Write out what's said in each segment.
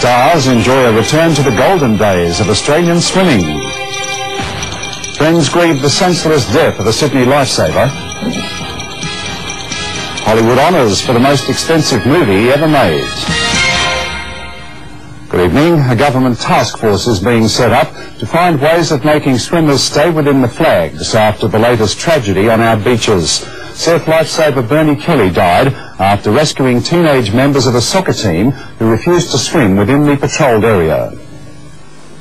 Stars enjoy a return to the golden days of Australian swimming. Friends grieve the senseless death of a Sydney lifesaver. Hollywood honours for the most expensive movie ever made. Good evening. A government task force is being set up to find ways of making swimmers stay within the flags after the latest tragedy on our beaches. Surf lifesaver Bernie Kelly died after rescuing teenage members of a soccer team who refused to swim within the patrolled area.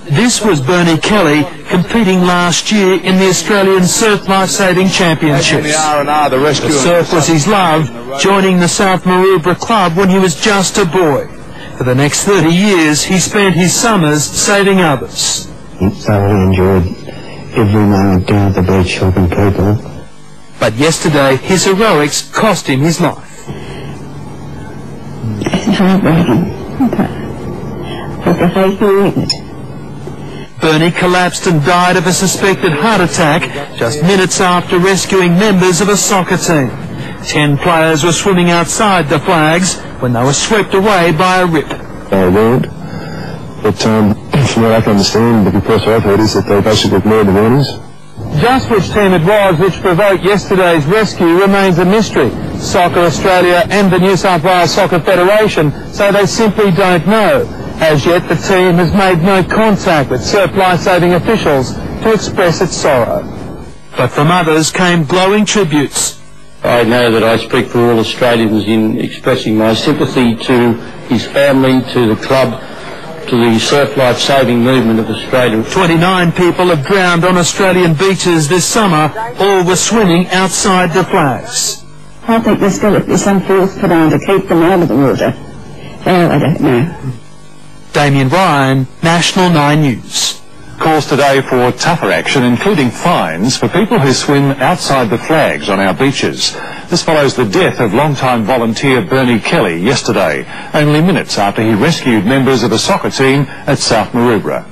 This was Bernie Kelly competing last year in the Australian Surf Lifesaving Championships. The surf was his love, joining the South Maroubra club when he was just a boy. For the next 30 years, he spent his summers saving others. He thoroughly enjoyed every moment down at the beach helping people. But yesterday, his heroics cost him his life. It's heartbreaking, but the faith in it. Bernie collapsed and died of a suspected heart attack just minutes after rescuing members of a soccer team. 10 players were swimming outside the flags when they were swept away by a rip. They weren't, but from what I can understand, the reports I've heard is that they basically ignored the warnings. Just which team it was which provoked yesterday's rescue remains a mystery. Soccer Australia and the New South Wales Soccer Federation say they simply don't know. As yet, the team has made no contact with surf lifesaving officials to express its sorrow. But from others came glowing tributes. I know that I speak for all Australians in expressing my sympathy to his family, to the club, to the surf life-saving movement of Australia. 29 people have drowned on Australian beaches this summer. All were swimming outside the flags. I think there's got to be some force put on to keep them out of the water. Oh, I don't know. Damien Ryan, National 9 News. Calls today for tougher action, including fines for people who swim outside the flags on our beaches. This follows the death of long-time volunteer Bernie Kelly yesterday, only minutes after he rescued members of a soccer team at South Maroubra.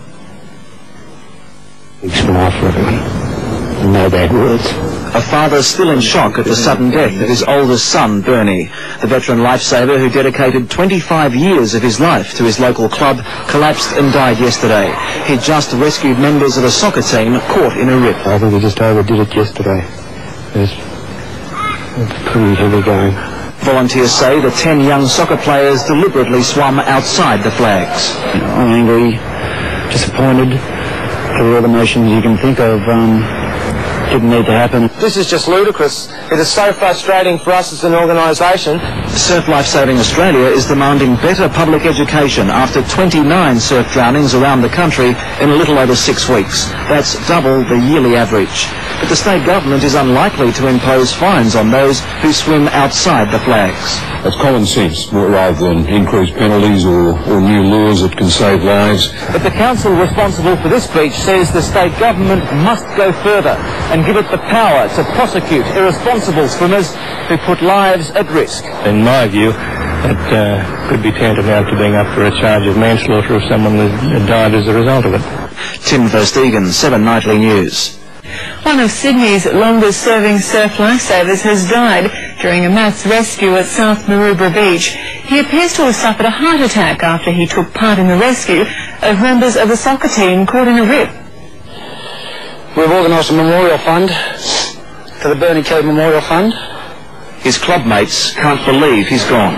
Big smile for everyone. No bad words. A father still in shock at the sudden death of his oldest son, Bernie. The veteran lifesaver who dedicated 25 years of his life to his local club collapsed and died yesterday. He just rescued members of a soccer team caught in a rip. I think he just overdid it yesterday. It was pretty heavy going. Volunteers say the 10 young soccer players deliberately swum outside the flags. I'm angry, disappointed, for all the emotions you can think of. Didn't need to happen. This is just ludicrous. It is so frustrating for us as an organisation. Surf Lifesaving Australia is demanding better public education after 29 surf drownings around the country in a little over 6 weeks. That's double the yearly average. But the state government is unlikely to impose fines on those who swim outside the flags. It's common sense rather than increased penalties or new laws that can save lives. But the council responsible for this beach says the state government must go further and give it the power to prosecute irresponsible swimmers who put lives at risk. In my view, it could be tantamount to being up for a charge of manslaughter if someone had died as a result of it. Tim Verstegen, 7 Nightly News. One of Sydney's longest-serving surf lifesavers has died during a mass rescue at South Maroubra Beach. He appears to have suffered a heart attack after he took part in the rescue of members of the soccer team caught in a rip. We've organised a memorial fund for the Bernie Kelly Memorial Fund. His clubmates can't believe he's gone.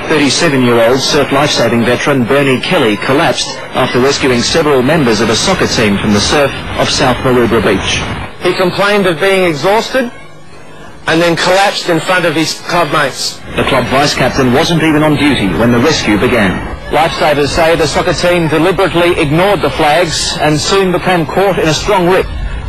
37-year-old surf lifesaving veteran Bernie Kelly collapsed after rescuing several members of a soccer team from the surf off South Maroubra Beach. He complained of being exhausted and then collapsed in front of his clubmates. The club vice-captain wasn't even on duty when the rescue began. Lifesavers say the soccer team deliberately ignored the flags and soon became caught in a strong rip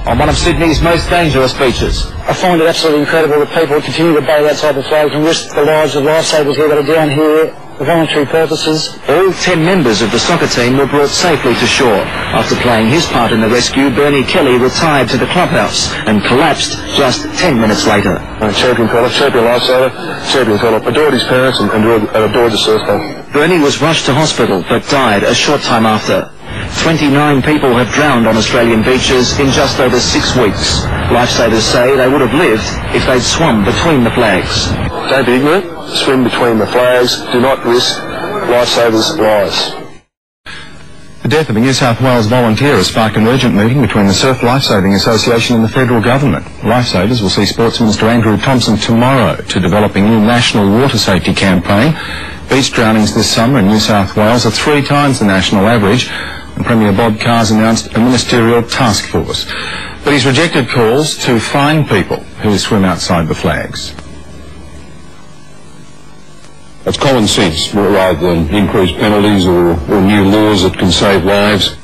on one of Sydney's most dangerous beaches. I find it absolutely incredible that people continue to bathe outside the flags and risk the lives of lifesavers here that are down here for voluntary purposes. All 10 members of the soccer team were brought safely to shore. After playing his part in the rescue, Bernie Kelly retired to the clubhouse and collapsed just 10 minutes later. Champion fella, champion lifesaver, champion fella. Adored his parents and adored the surf club. Bernie was rushed to hospital but died a short time after. 29 people have drowned on Australian beaches in just over 6 weeks. Lifesavers say they would have lived if they'd swum between the flags. Don't be ignorant, swim between the flags, do not risk lifesavers' lives. The death of a New South Wales volunteer has sparked an urgent meeting between the Surf Lifesaving Association and the federal government. Lifesavers will see Sports Minister Andrew Thompson tomorrow to develop a new national water safety campaign. Beach drownings this summer in New South Wales are 3 times the national average, and Premier Bob Carr's announced a ministerial task force. But he's rejected calls to fine people who swim outside the flags. It's common sense rather than increased penalties or new laws that can save lives.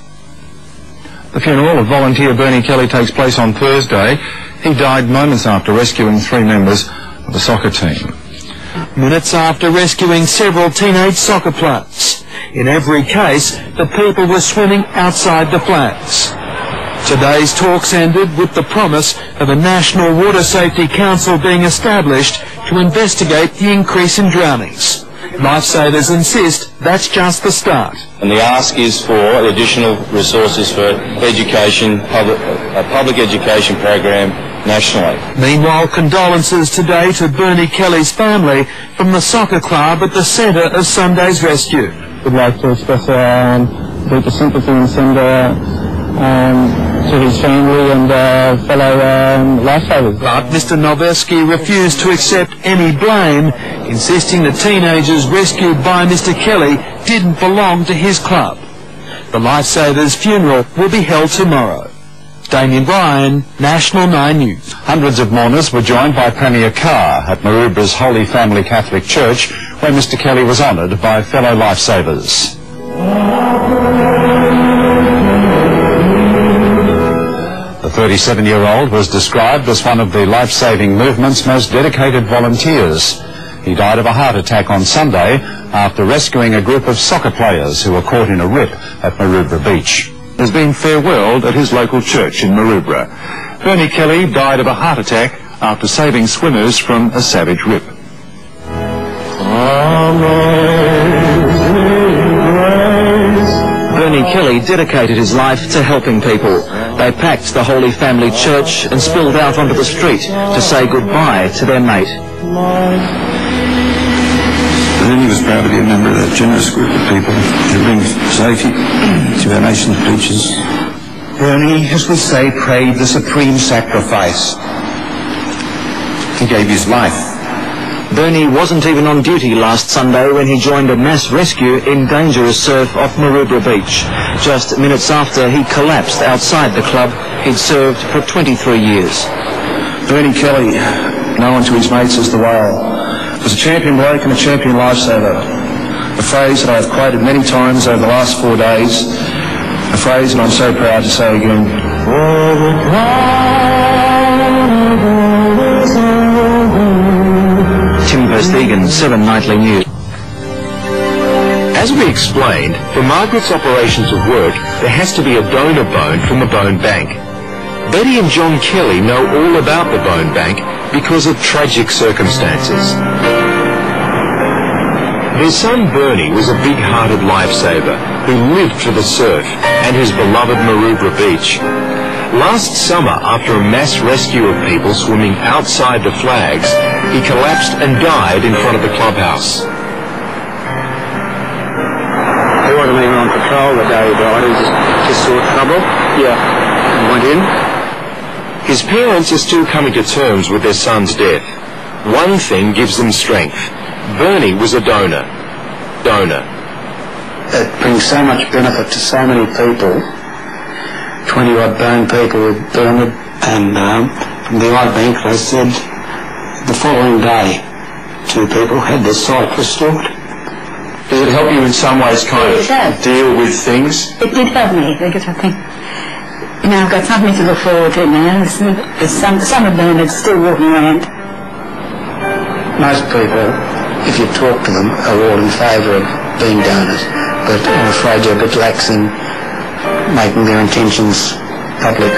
The funeral of volunteer Bernie Kelly takes place on Thursday. He died moments after rescuing 3 members of the soccer team. Minutes after rescuing several teenage soccer players. In every case, the people were swimming outside the flags. Today's talks ended with the promise of a National Water Safety Council being established to investigate the increase in drownings. Lifesavers insist that's just the start. And the ask is for additional resources for education, a public education program nationally. Meanwhile, condolences today to Bernie Kelly's family from the soccer club at the centre of Sunday's rescue. We'd like to express our deepest sympathy and send to his family and fellow lifesavers. But Mr. Noveski refused to accept any blame, insisting the teenagers rescued by Mr. Kelly didn't belong to his club. The Lifesavers' funeral will be held tomorrow. Damien Bryan, National 9 News. Hundreds of mourners were joined by Premier Carr at Maroubra's Holy Family Catholic Church, where Mr. Kelly was honoured by fellow lifesavers. The 37-year-old was described as one of the life-saving movement's most dedicated volunteers. He died of a heart attack on Sunday after rescuing a group of soccer players who were caught in a rip at Maroubra Beach. Has been farewelled at his local church in Maroubra. Bernie Kelly died of a heart attack after saving swimmers from a savage rip. Bernie Kelly dedicated his life to helping people. They packed the Holy Family Church and spilled out onto the street to say goodbye to their mate. Bernie was proud to be a member of that generous group of people who bring safety to our nation's beaches. Bernie, as we say, prayed the supreme sacrifice. He gave his life. Bernie wasn't even on duty last Sunday when he joined a mass rescue in dangerous surf off Maroubra Beach. Just minutes after he collapsed outside the club he'd served for 23 years. Bernie Kelly, known to his mates as the Whale, was a champion bloke and a champion lifesaver. A phrase that I've quoted many times over the last 4 days. A phrase that I'm so proud to say again. Tim Verstegen, 7 Nightly News. As we explained, for Margaret's operations of work, there has to be a donor bone from the bone bank. Betty and John Kelly know all about the bone bank because of tragic circumstances. Their son Bernie was a big-hearted lifesaver who lived for the surf and his beloved Maroubra Beach. Last summer, after a mass rescue of people swimming outside the flags, he collapsed and died in front of the clubhouse. He wasn't even on patrol the day he died. He just saw trouble. Yeah. And went in. His parents are still coming to terms with their son's death. One thing gives them strength. Bernie was a donor. It brings so much benefit to so many people. 20-odd burn people were burned, and from the eye bank they said the following day 2 people had their sight restored. Does it help you in some ways kind of deal with things? It did help me, because I think, I've got something to look forward to now. There's some of them that's still walking around. Most people, if you talk to them, are all in favour of being donors, but I'm afraid you're a bit lax in making their intentions public.